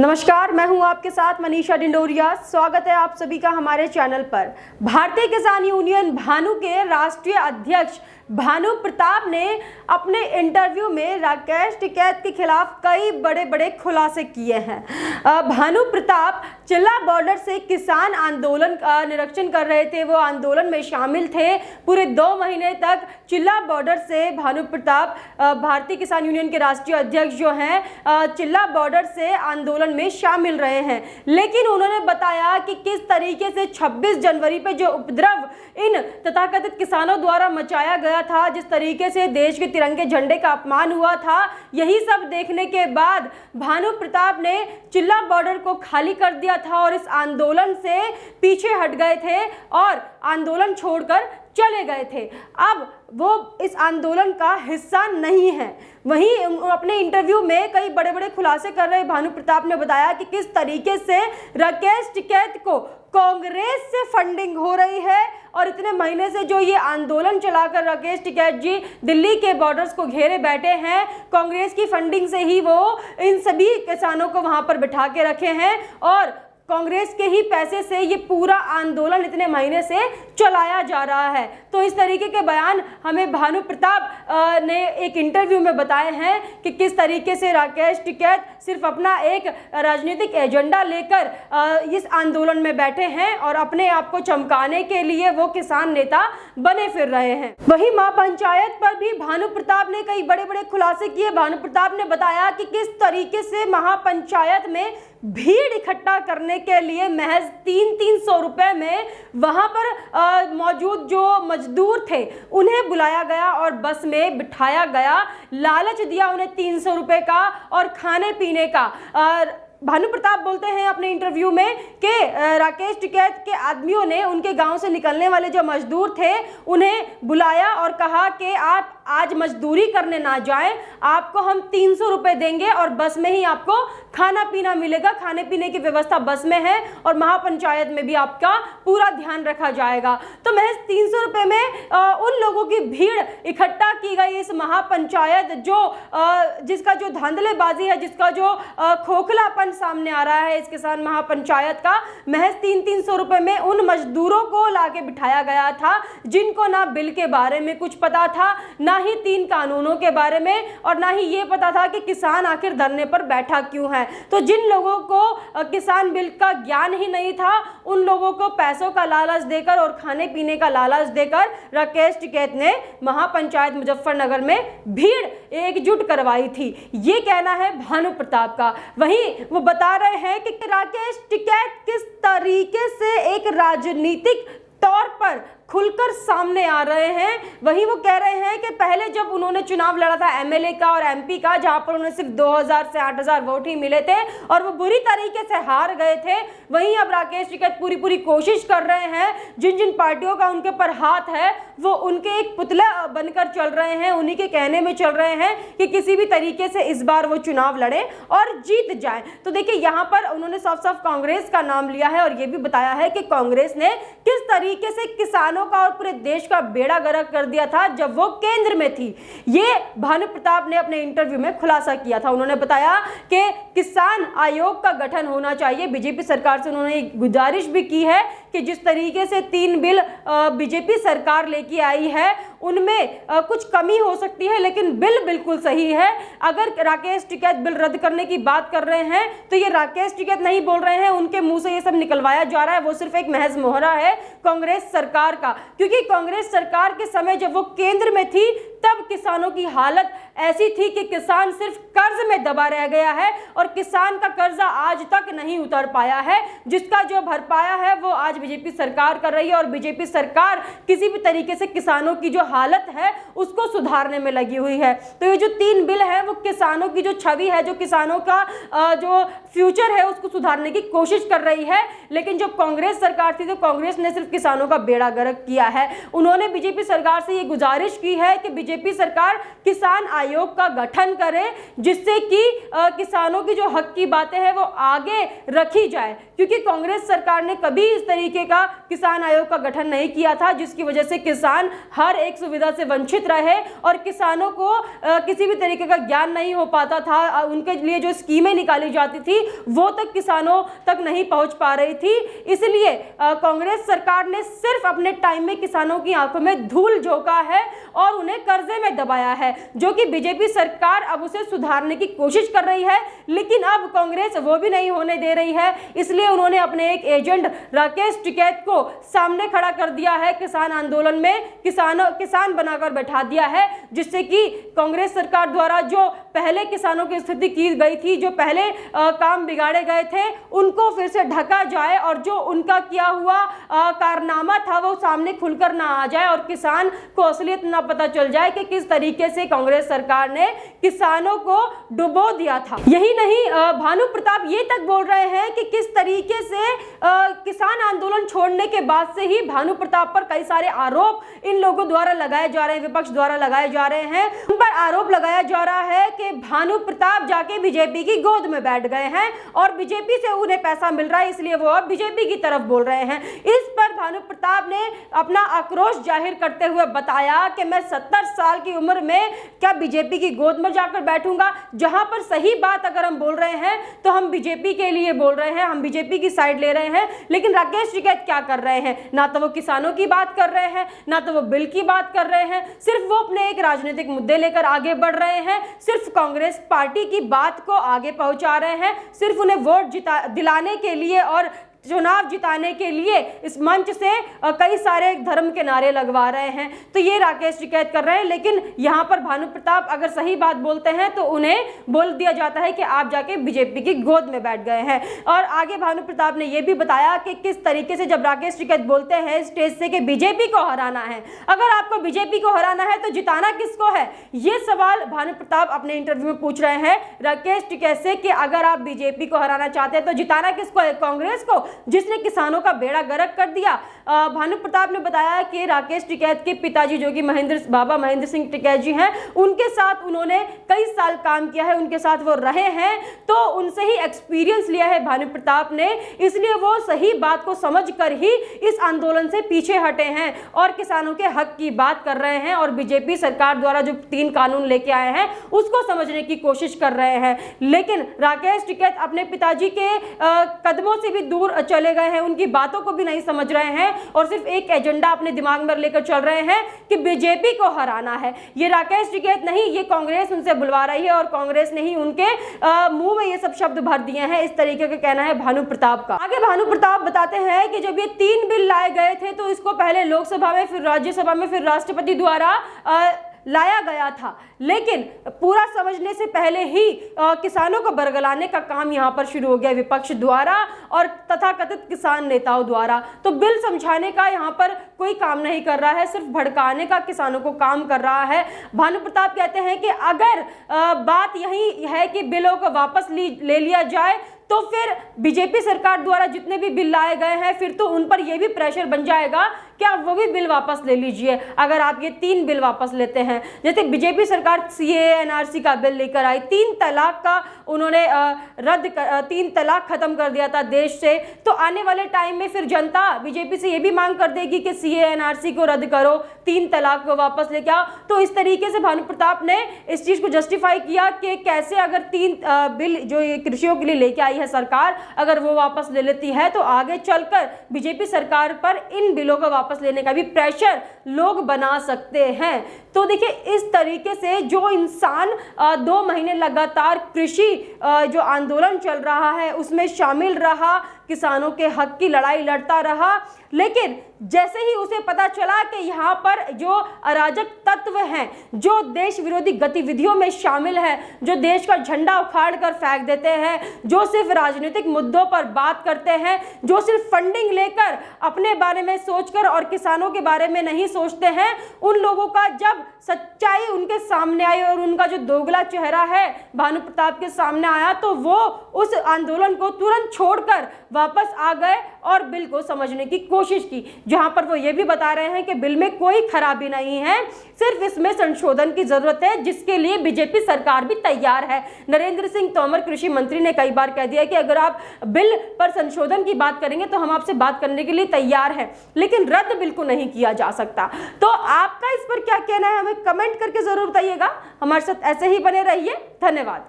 नमस्कार, मैं हूं आपके साथ मनीषा डिंडोरिया। स्वागत है आप सभी का हमारे चैनल पर। भारतीय किसान यूनियन भानु के राष्ट्रीय अध्यक्ष भानु प्रताप ने अपने इंटरव्यू में राकेश टिकैत के खिलाफ कई बड़े बड़े खुलासे किए हैं। भानु प्रताप चिल्ला बॉर्डर से किसान आंदोलन का निरीक्षण कर रहे थे, वो आंदोलन में शामिल थे। पूरे 2 महीने तक चिल्ला बॉर्डर से भानु प्रताप भारतीय किसान यूनियन के राष्ट्रीय अध्यक्ष जो हैं चिल्ला बॉर्डर से आंदोलन में शामिल रहे हैं। लेकिन उन्होंने बताया कि किस तरीके से 26 जनवरी पे जो उपद्रव इन तथाकथित किसानों द्वारा मचाया गया था, जिस तरीके से देश के तिरंगे झंडे का अपमान हुआ था, यही सब देखने के बाद भानु प्रताप ने चिल्ला बॉर्डर को खाली कर दिया था और इस आंदोलन से पीछे हट गए थे और आंदोलन छोड़कर चले गए थे। अब वो इस आंदोलन का हिस्सा नहीं है। वहीं अपने इंटरव्यू में कई बड़े बड़े खुलासे कर रहे भानु प्रताप ने बताया कि किस तरीके से राकेश टिकैत को कांग्रेस से फंडिंग हो रही है और इतने महीने से जो ये आंदोलन चलाकर राकेश टिकैत जी दिल्ली के बॉर्डर्स को घेरे बैठे हैं, कांग्रेस की फंडिंग से ही वो इन सभी किसानों को वहां पर बिठा के रखे हैं और कांग्रेस के ही पैसे से ये पूरा आंदोलन इतने महीने से चलाया जा रहा है। तो इस तरीके के बयान हमें भानु प्रताप ने एक इंटरव्यू में बताए हैं कि किस तरीके से राकेश टिकैत सिर्फ अपना एक राजनीतिक एजेंडा लेकर इस आंदोलन में बैठे हैं और अपने आप को चमकाने के लिए वो किसान नेता बने फिर रहे हैं। वहीं महापंचायत पर भी भानु प्रताप ने कई बड़े बड़े खुलासे किए। भानु प्रताप ने बताया कि किस तरीके से महापंचायत में भीड़ इकट्ठा करने के लिए महज 300 रुपए में वहां पर मौजूद जो मजदूर थे उन्हें बुलाया गया और बस में बिठाया गया, लालच दिया उन्हें 300 रुपए का और खाने पीने का। भानु प्रताप बोलते हैं अपने इंटरव्यू में कि राकेश टिकैत के आदमियों ने उनके गांव से निकलने वाले जो मजदूर थे उन्हें बुलाया और कहा कि आप आज मजदूरी करने ना जाएं, आपको हम 300 रुपए देंगे और बस में ही आपको खाना पीना मिलेगा। खाने पीने की व्यवस्था बस में है और महापंचायत में भी आपका पूरा ध्यान रखा जाएगा। तो महज 300 रुपए में उन लोगों की भीड़ इकट्ठा की गई इस महापंचायत जिसका जो धांधलेबाजी है, जिसका जो खोखलापन सामने आ रहा है इस किसान महापंचायत का, महज 300 रुपए में उन मजदूरों को लाके बिठाया गया था जिनको ना बिल के बारे में कुछ पता था, ना ही 3 कानूनों के बारे में और ना ही ये पता था कि किसान आखिर धरने पर बैठा क्यों है। तो जिन लोगों को किसान बिल का ज्ञान ही नहीं था, उन लोगों को पैसों का लालच देकर और खाने पीने का लालच देकर राकेश टिकैत ने महापंचायत मुजफ्फरनगर में भीड़ एकजुट करवाई थी। ये कहना है भानु प्रताप का। वहीं वो बता रहे हैं कि राकेश टिकैत किस तरीके से एक राजनीतिक तौर पर खुलकर सामने आ रहे हैं। वहीं वो कह रहे हैं कि पहले जब उन्होंने चुनाव लड़ा था एमएलए का और एमपी का, जहां पर उन्हें सिर्फ 2000 से 8000 वोट ही मिले थे और वो बुरी तरीके से हार गए थे, वहीं अब राकेश टिकैत पूरी कोशिश कर रहे हैं। जिन जिन पार्टियों का उनके पर हाथ है वो उनके एक पुतला बनकर चल रहे हैं, उन्हीं के कहने में चल रहे हैं कि किसी भी तरीके से इस बार वो चुनाव लड़े और जीत जाए। तो देखिए, यहाँ पर उन्होंने साफ साफ कांग्रेस का नाम लिया है और ये भी बताया है कि कांग्रेस ने किस तरीके से किसानों का और पूरे देश का बेड़ा गर्क कर दिया था जब वो केंद्र में थी। ये भानु प्रताप ने अपने इंटरव्यू में खुलासा किया था। उन्होंने बताया कि किसान आयोग का गठन होना चाहिए। बीजेपी सरकार से उन्होंने गुजारिश भी की है कि जिस तरीके से 3 बिल बीजेपी सरकार लेके आई है उनमें कुछ कमी हो सकती है, लेकिन बिल बिल्कुल सही है। अगर राकेश टिकैत बिल रद्द करने की बात कर रहे हैं तो ये राकेश टिकैत नहीं बोल रहे हैं, उनके मुंह से ये सब निकलवाया जा रहा है। वो सिर्फ एक महज मोहरा है कांग्रेस सरकार का, क्योंकि कांग्रेस सरकार के समय जब वो केंद्र में थी तब किसानों की हालत ऐसी थी कि किसान सिर्फ कर्ज में दबा रह गया है और किसान का कर्जा आज तक नहीं उतर पाया है। जिसका जो भरपाया है वो आज बीजेपी सरकार कर रही है और बीजेपी सरकार किसी भी तरीके से किसानों की जो हालत है उसको सुधारने में लगी हुई है। तो ये जो 3 बिल है वो किसानों की जो छवि है, जो किसानों का जो फ्यूचर है उसको सुधारने की कोशिश कर रही है। लेकिन जब कांग्रेस सरकार थी तो कांग्रेस ने सिर्फ किसानों का बेड़ा गर्क किया है। उन्होंने बीजेपी सरकार से ये गुजारिश की है कि बीजेपी सरकार किसान आयोग का गठन करे, जिससे कि किसानों की जो हक की बातें हैं वो आगे रखी जाए, क्योंकि कांग्रेस सरकार ने कभी इस तरीके का किसान आयोग का गठन नहीं किया था, जिसकी वजह से किसान हर एक सुविधा से वंचित रहे और किसानों को किसी भी तरीके का ज्ञान नहीं हो पाता था। उनके लिए जो स्कीमें निकाली जाती थी वो तक किसानों तक नहीं पहुंच पा रही थी। इसलिए कांग्रेस सरकार ने सिर्फ अपने टाइम में किसानों की आंखों में धूल झोंका है और उन्हें कर्जे में दबाया है, जो कि बीजेपी सरकार अब उसे सुधारने की कोशिश कर रही है, लेकिन अब कांग्रेस वो भी नहीं होने दे रही है। इसलिए उन्होंने अपने एक एजेंट राकेश टिकैत को सामने खड़ा कर दिया है, किसान आंदोलन में किसान बनाकर बैठा दिया है, जिससे कि कांग्रेस सरकार द्वारा जो पहले किसानों की स्थिति की गई थी, जो पहले काम बिगाड़े गए थे, उनको फिर से ढका जाए और जो उनका किया हुआ कारनामा था वो सामने खुलकर ना आ जाए और किसान को असलियत ना पता चल जाए कि किस तरीके से कांग्रेस सरकार ने किसानों को डुबो दिया था। यही नहीं, भानु प्रताप ये तक बोल रहे हैं कि किस तरीके से किसान आंदोलन छोड़ने के बाद से ही भानु प्रताप पर कई सारे आरोप इन लोगों द्वारा लगाए जा रहे हैं, विपक्ष द्वारा लगाए जा रहे हैं। उन पर आरोप लगाया जा रहा है कि भानु प्रताप जाके बीजेपी की गोद में बैठ गए हैं और बीजेपी से उन्हें पैसा मिल रहा है, इसलिए वो अब बीजेपी की तरफ बोल रहे हैं। इस पर भानु प्रताप ने अपना आक्रोश जाहिर करते हुए बताया कि मैं 70 साल की उम्र में क्या बीजेपी की गोद में जाकर बैठूंगा। जहां पर सही बात अगर हम बोल रहे हैं तो हम बीजेपी के लिए बोल रहे हैं, हम बीजेपी की साइड ले रहे हैं, लेकिन राकेश टिकैत क्या कर रहे हैं? ना तो वो किसानों की बात कर रहे हैं, ना तो वो बिल की बात कर रहे हैं, सिर्फ वो अपने एक राजनीतिक मुद्दे लेकर आगे बढ़ रहे हैं, सिर्फ कांग्रेस पार्टी की बात को आगे पहुंचा रहे हैं, सिर्फ उन्हें वोट दिलाने के लिए और चुनाव जिताने के लिए इस मंच से कई सारे धर्म के नारे लगवा रहे हैं। तो ये राकेश टिकैत कर रहे हैं, लेकिन यहाँ पर भानु प्रताप अगर सही बात बोलते हैं तो उन्हें बोल दिया जाता है कि आप जाके बीजेपी की गोद में बैठ गए हैं। और आगे भानु प्रताप ने यह भी बताया कि किस तरीके से जब राकेश टिकैत बोलते हैं स्टेज से कि बीजेपी को हराना है, अगर आपको बीजेपी को हराना है तो जिताना किसको है? ये सवाल भानु प्रताप अपने इंटरव्यू में पूछ रहे हैं राकेश टिकैत से कि अगर आप बीजेपी को हराना चाहते हैं तो जिताना किसको है? कांग्रेस को, जिसने किसानों का बेड़ा गर्क कर दिया। भानु प्रताप ने बताया कि राकेश टिकैत के पिताजी जो कि बाबा महेंद्र सिंह टिकैत जी हैं, उनके साथ उन्होंने कई साल काम किया है, उनके साथ वो रहे हैं, तो उनसे ही एक्सपीरियंस लिया है भानु प्रताप ने, इसलिए वो सही बात को समझकर ही इस आंदोलन से पीछे हटे हैं और किसानों के हक की बात कर रहे हैं और बीजेपी सरकार द्वारा जो 3 कानून लेके आए हैं उसको समझने की कोशिश कर रहे हैं। लेकिन राकेश टिकैत अपने पिताजी के कदमों से भी दूर चले गए हैं, उनकी बातों को भी नहीं समझ रहे हैं और सिर्फ एक एजेंडा अपने दिमाग में लेकर चल रहे हैं कि बीजेपी को हराना है। ये राकेश टिकैत नहीं, ये कांग्रेस उनसे बुलवा रही है और कांग्रेस ने ही उनके मुंह में ये सब शब्द भर दिए हैं। इस तरीके का कहना है भानु प्रताप का। आगे भानु प्रताप बताते हैं कि जब ये 3 बिल लाए गए थे तो इसको पहले लोकसभा में, फिर राज्यसभा में, फिर राष्ट्रपति द्वारा लाया गया था, लेकिन पूरा समझने से पहले ही किसानों को बरगलाने का काम यहाँ पर शुरू हो गया विपक्ष द्वारा और तथाकथित किसान नेताओं द्वारा। तो बिल समझाने का यहाँ पर कोई काम नहीं कर रहा है, सिर्फ भड़काने का किसानों को काम कर रहा है। भानु प्रताप कहते हैं कि अगर बात यही है कि बिलों को वापस ले लिया जाए तो फिर बीजेपी सरकार द्वारा जितने भी बिल लाए गए हैं फिर तो उन पर यह भी प्रेशर बन जाएगा कि आप वो भी बिल वापस ले लीजिए। अगर आप ये 3 बिल वापस लेते हैं, जैसे बीजेपी सरकार सीएए एनआरसी का बिल लेकर आई, 3 तलाक का उन्होंने 3 तलाक खत्म कर दिया था देश से, तो आने वाले टाइम में फिर जनता बीजेपी से ये भी मांग कर देगी कि सीएए एनआरसी को रद्द करो, 3 तलाक को वापस लेके आओ। तो इस तरीके से भानु प्रताप ने इस चीज को जस्टिफाई किया कि कैसे अगर 3 बिल जो ये कृषियों के लिए लेके आई है सरकार, अगर वो वापस ले लेती है तो आगे चलकर बीजेपी सरकार पर इन बिलों को वापस लेने का भी प्रेशर लोग बना सकते हैं। तो देखिए इस तरीके से जो इंसान 2 महीने लगातार कृषि जो आंदोलन चल रहा है उसमें शामिल रहा, किसानों के हक की लड़ाई लड़ता रहा, लेकिन जैसे ही उसे पता चला कि यहाँ पर जो अराजक तत्व हैं, जो देश विरोधी गतिविधियों में शामिल हैं, जो देश का झंडा उखाड़ कर फेंक देते हैं, जो सिर्फ राजनीतिक मुद्दों पर बात करते हैं, जो सिर्फ फंडिंग लेकर अपने बारे में सोचकर और किसानों के बारे में नहीं सोचते हैं, उन लोगों का जब सच्चाई उनके सामने आई और उनका जो दोगला चेहरा है भानु प्रताप के सामने आया, तो वो उस आंदोलन को तुरंत छोड़कर वापस आ गए और बिल को समझने की कोशिश की, जहां पर वो ये भी बता रहे हैं कि बिल में कोई खराबी नहीं है, सिर्फ इसमें संशोधन की जरूरत है, जिसके लिए बीजेपी सरकार भी तैयार है। नरेंद्र सिंह तोमर कृषि मंत्री ने कई बार कह दिया कि अगर आप बिल पर संशोधन की बात करेंगे तो हम आपसे बात करने के लिए तैयार हैं, लेकिन रद्द बिल को नहीं किया जा सकता। तो आपका इस पर क्या कहना है, हमें कमेंट करके जरूर बताइएगा। हमारे साथ ऐसे ही बने रहिए। धन्यवाद।